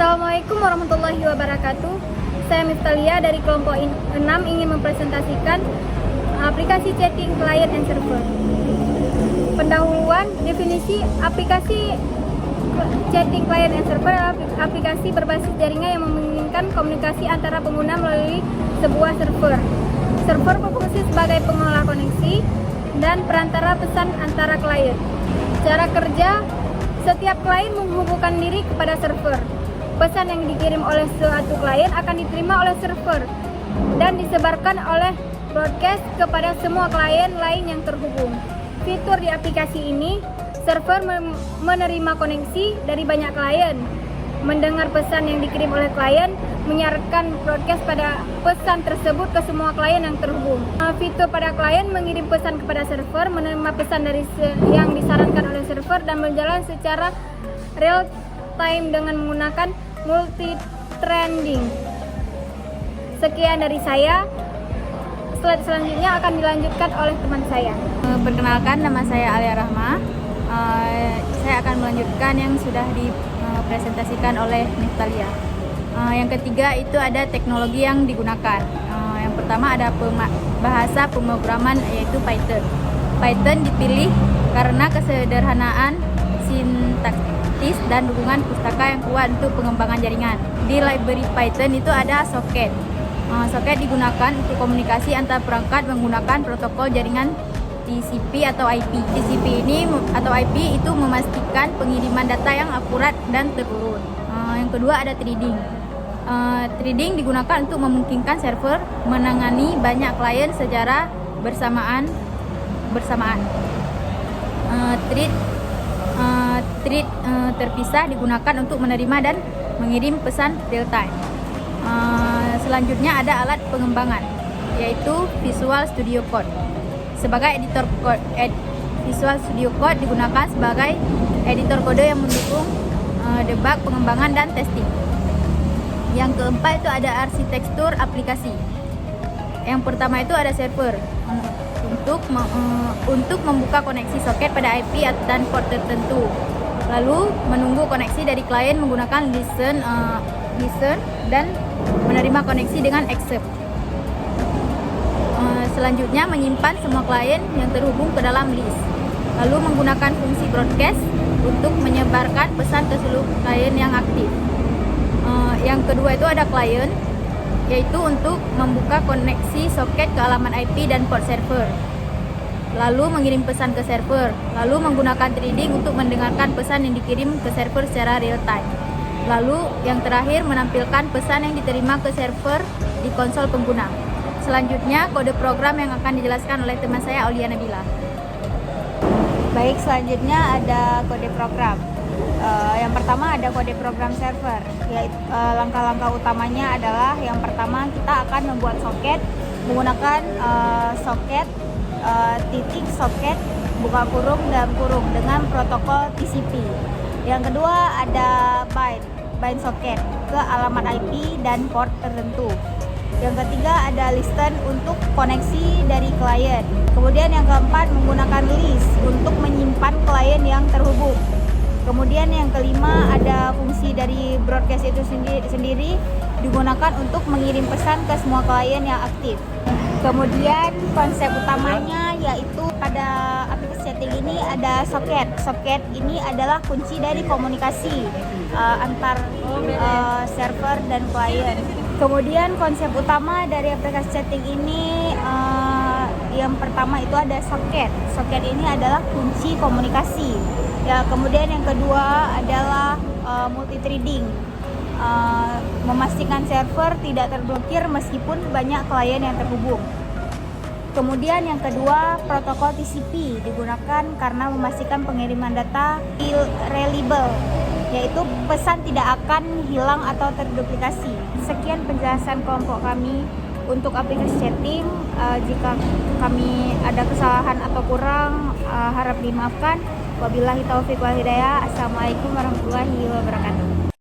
Assalamualaikum warahmatullahi wabarakatuh. Saya Miftalia dari kelompok 6 ingin mempresentasikan aplikasi chatting client and server. Pendahuluan, definisi aplikasi chatting client and server adalah aplikasi berbasis jaringan yang memungkinkan komunikasi antara pengguna melalui sebuah server. Server berfungsi sebagai pengelola koneksi dan perantara pesan antara klien. Cara kerja, setiap klien menghubungkan diri kepada server. Pesan yang dikirim oleh suatu klien akan diterima oleh server dan disebarkan oleh broadcast kepada semua klien lain yang terhubung. Fitur di aplikasi ini, server menerima koneksi dari banyak klien, mendengar pesan yang dikirim oleh klien, menyiarkan broadcast pada pesan tersebut ke semua klien yang terhubung. Fitur pada klien mengirim pesan kepada server, menerima pesan dari yang disarankan oleh server dan berjalan secara real time dengan menggunakan multi-threading. Sekian dari saya. Slide selanjutnya akan dilanjutkan oleh teman saya. Perkenalkan, nama saya Alia Rahma. Saya akan melanjutkan yang sudah dipresentasikan oleh Miftalia. Yang ketiga itu ada teknologi yang digunakan. Yang pertama ada bahasa pemrograman, yaitu Python. Python dipilih karena kesederhanaan sintaktis dan dukungan pustaka yang kuat untuk pengembangan jaringan. Di library Python itu ada socket. Socket digunakan untuk komunikasi antar perangkat menggunakan protokol jaringan TCP atau IP. TCP ini atau IP itu memastikan pengiriman data yang akurat dan terurut. Yang kedua ada threading. Threading digunakan untuk memungkinkan server menangani banyak klien secara bersamaan. Thread terpisah digunakan untuk menerima dan mengirim pesan real time. Selanjutnya ada alat pengembangan, yaitu Visual Studio Code. Sebagai editor code, Visual Studio Code digunakan sebagai editor kode yang mendukung debug, pengembangan, dan testing. Yang keempat itu ada arsitektur aplikasi. Yang pertama itu ada server untuk membuka koneksi soket pada IP dan port tertentu. Lalu menunggu koneksi dari klien menggunakan listen dan menerima koneksi dengan accept. Selanjutnya menyimpan semua klien yang terhubung ke dalam list. Lalu menggunakan fungsi broadcast untuk menyebarkan pesan ke seluruh klien yang aktif. Yang kedua itu ada client, yaitu untuk membuka koneksi soket ke alamat IP dan port server. Lalu mengirim pesan ke server. Lalu menggunakan threading untuk mendengarkan pesan yang dikirim ke server secara real time. Lalu yang terakhir menampilkan pesan yang diterima ke server di konsol pengguna. Selanjutnya kode program yang akan dijelaskan oleh teman saya Aulia Nabila. Baik, selanjutnya ada kode program. Yang pertama ada kode program server. Langkah-langkah utamanya adalah yang pertama kita akan membuat soket menggunakan soket titik soket buka kurung dalam kurung dengan protokol TCP. Yang kedua ada bind socket ke alamat IP dan port tertentu. Yang ketiga ada listen untuk koneksi dari klien. Kemudian yang keempat menggunakan list untuk menyimpan klien yang terhubung. Kemudian yang kelima ada fungsi dari broadcast itu sendiri digunakan untuk mengirim pesan ke semua klien yang aktif. Kemudian konsep utamanya yaitu pada aplikasi chatting ini ada socket. Socket ini adalah kunci dari komunikasi antar server dan klien. Kemudian konsep utama dari aplikasi chatting ini yang pertama itu ada socket. Socket ini adalah kunci komunikasi. Ya, kemudian yang kedua adalah multi-threading. Memastikan server tidak terblokir meskipun banyak klien yang terhubung. Kemudian yang kedua, protokol TCP digunakan karena memastikan pengiriman data reliable, yaitu pesan tidak akan hilang atau terduplikasi. Sekian penjelasan kelompok kami untuk aplikasi chatting. Jika kami ada kesalahan atau kurang, harap dimaafkan. Wabillahi taufiq wal hidayah. Assalamualaikum warahmatullahi wabarakatuh.